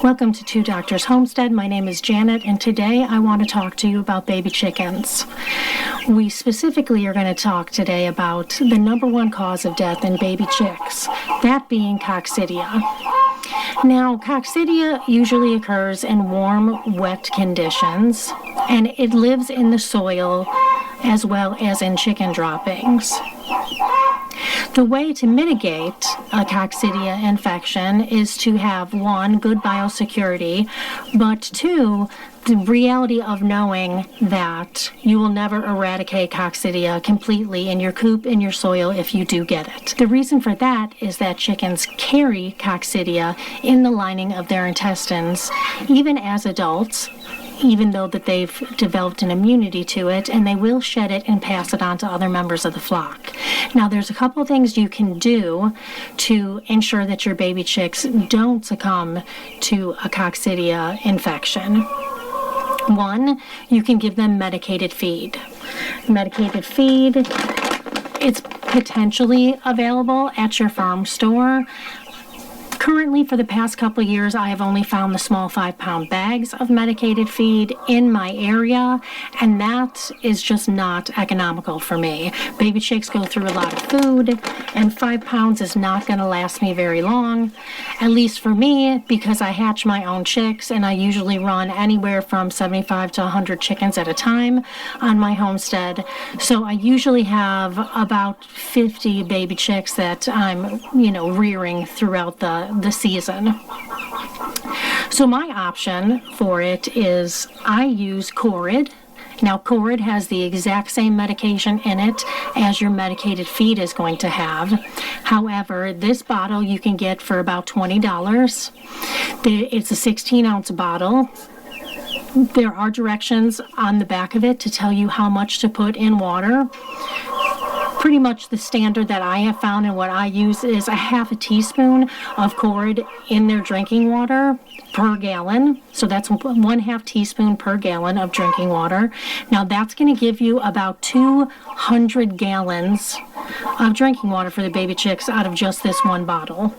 Welcome to Two Doctors Homestead. My name is Janet, and today I want to talk to you about baby chickens. We specifically are going to talk today about the number one cause of death in baby chicks, that being coccidia. Now, coccidia usually occurs in warm, wet conditions, and it lives in the soil as well as in chicken droppings. The way to mitigate a coccidia infection is to have, one, good biosecurity, but two, the reality of knowing that you will never eradicate coccidia completely in your coop, in your soil, if you do get it. The reason for that is that chickens carry coccidia in the lining of their intestines, even as adults, even though that they've developed an immunity to it, and they will shed it and pass it on to other members of the flock. Now, there's a couple things you can do to ensure that your baby chicks don't succumb to a coccidia infection. One, you can give them medicated feed. Medicated feed, it's potentially available at your farm store. Currently, for the past couple of years, I have only found the small 5-pound bags of medicated feed in my area, and that is just not economical for me. Baby chicks go through a lot of food, and 5 pounds is not going to last me very long, at least for me, because I hatch my own chicks, and I usually run anywhere from 75 to 100 chickens at a time on my homestead. So I usually have about 50 baby chicks that I'm, rearing throughout the season. So my option for it is I use Corid. Now, Corid has the exact same medication in it as your medicated feed is going to have. However, this bottle you can get for about $20. It's a 16-ounce bottle. There are directions on the back of it to tell you how much to put in water. Pretty much the standard that I have found and what I use is a half a teaspoon of Corid in their drinking water per gallon. So that's 1/2 teaspoon per gallon of drinking water. Now that's going to give you about 200 gallons of drinking water for the baby chicks out of just this one bottle.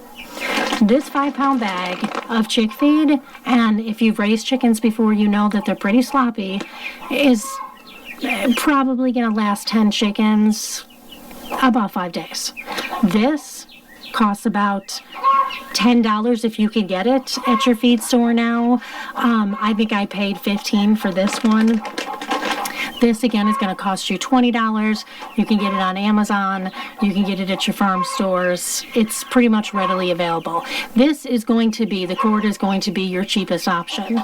This 5-pound bag of chick feed, and if you've raised chickens before, you know that they're pretty sloppy, is probably going to last 10 chickens about 5 days. This costs about $10 if you can get it at your feed store now. I think I paid $15 for this one. This, again, is going to cost you $20. You can get it on Amazon. You can get it at your farm stores. It's pretty much readily available. This is going to be, the Corid is going to be your cheapest option.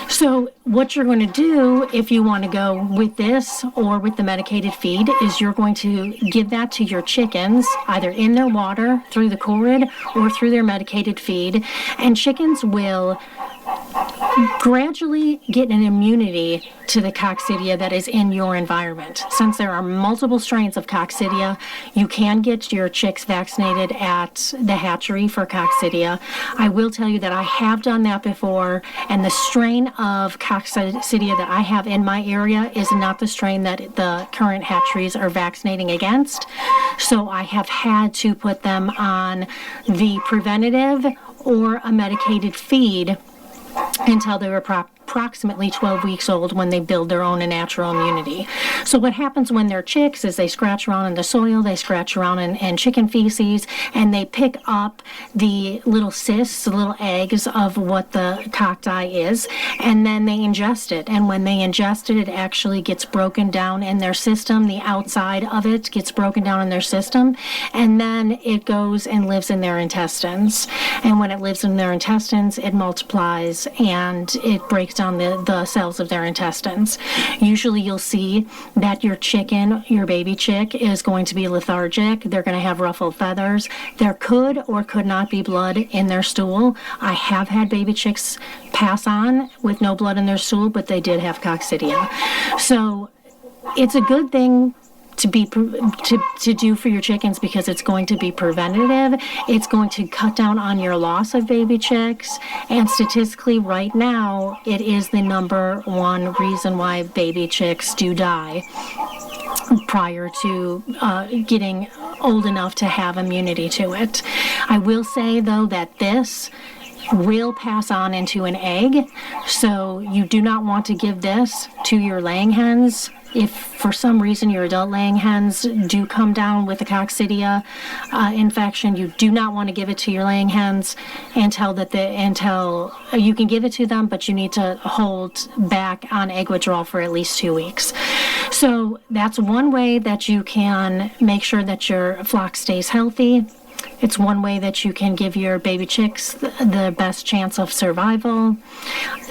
So what you're going to do if you want to go with this or with the medicated feed is you're going to give that to your chickens, either in their water through the Corid or through their medicated feed, and chickens will gradually get an immunity to the coccidia that is in your environment. Since there are multiple strains of coccidia, you can get your chicks vaccinated at the hatchery for coccidia. I will tell you that I have done that before, and the strain of coccidia that I have in my area is not the strain that the current hatcheries are vaccinating against. So I have had to put them on the preventative or a medicated feed until they were approximately 12 weeks old, when they build their own natural immunity. So what happens when they're chicks is they scratch around in the soil, they scratch around in chicken feces, and they pick up the little cysts, the little eggs of what the cocci is, and then they ingest it. And when they ingest it, it actually gets broken down in their system. The outside of it gets broken down in their system, and then it goes and lives in their intestines. And when it lives in their intestines, it multiplies and it breaks down the cells of their intestines. Usually you'll see that your chicken, your baby chick, is going to be lethargic. They're going to have ruffled feathers. There could or could not be blood in their stool. I have had baby chicks pass on with no blood in their stool, but they did have coccidia. So it's a good thing to do for your chickens, because it's going to be preventative. It's going to cut down on your loss of baby chicks, and statistically right now it is the number one reason why baby chicks do die prior to getting old enough to have immunity to it. I will say though that this will pass on into an egg. So you do not want to give this to your laying hens. If for some reason your adult laying hens do come down with a coccidia infection, you do not want to give it to your laying hens until you can give it to them, but you need to hold back on egg withdrawal for at least 2 weeks. So that's one way that you can make sure that your flock stays healthy. It's one way that you can give your baby chicks the best chance of survival.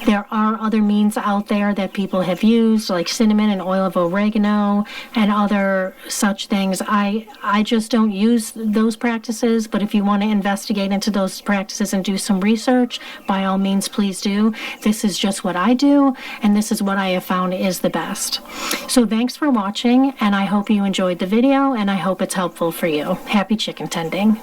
There are other means out there that people have used, like cinnamon and oil of oregano and other such things. I just don't use those practices, but if you want to investigate into those practices and do some research, by all means, please do. This is just what I do, and this is what I have found is the best. So thanks for watching, and I hope you enjoyed the video, and I hope it's helpful for you. Happy chicken tending.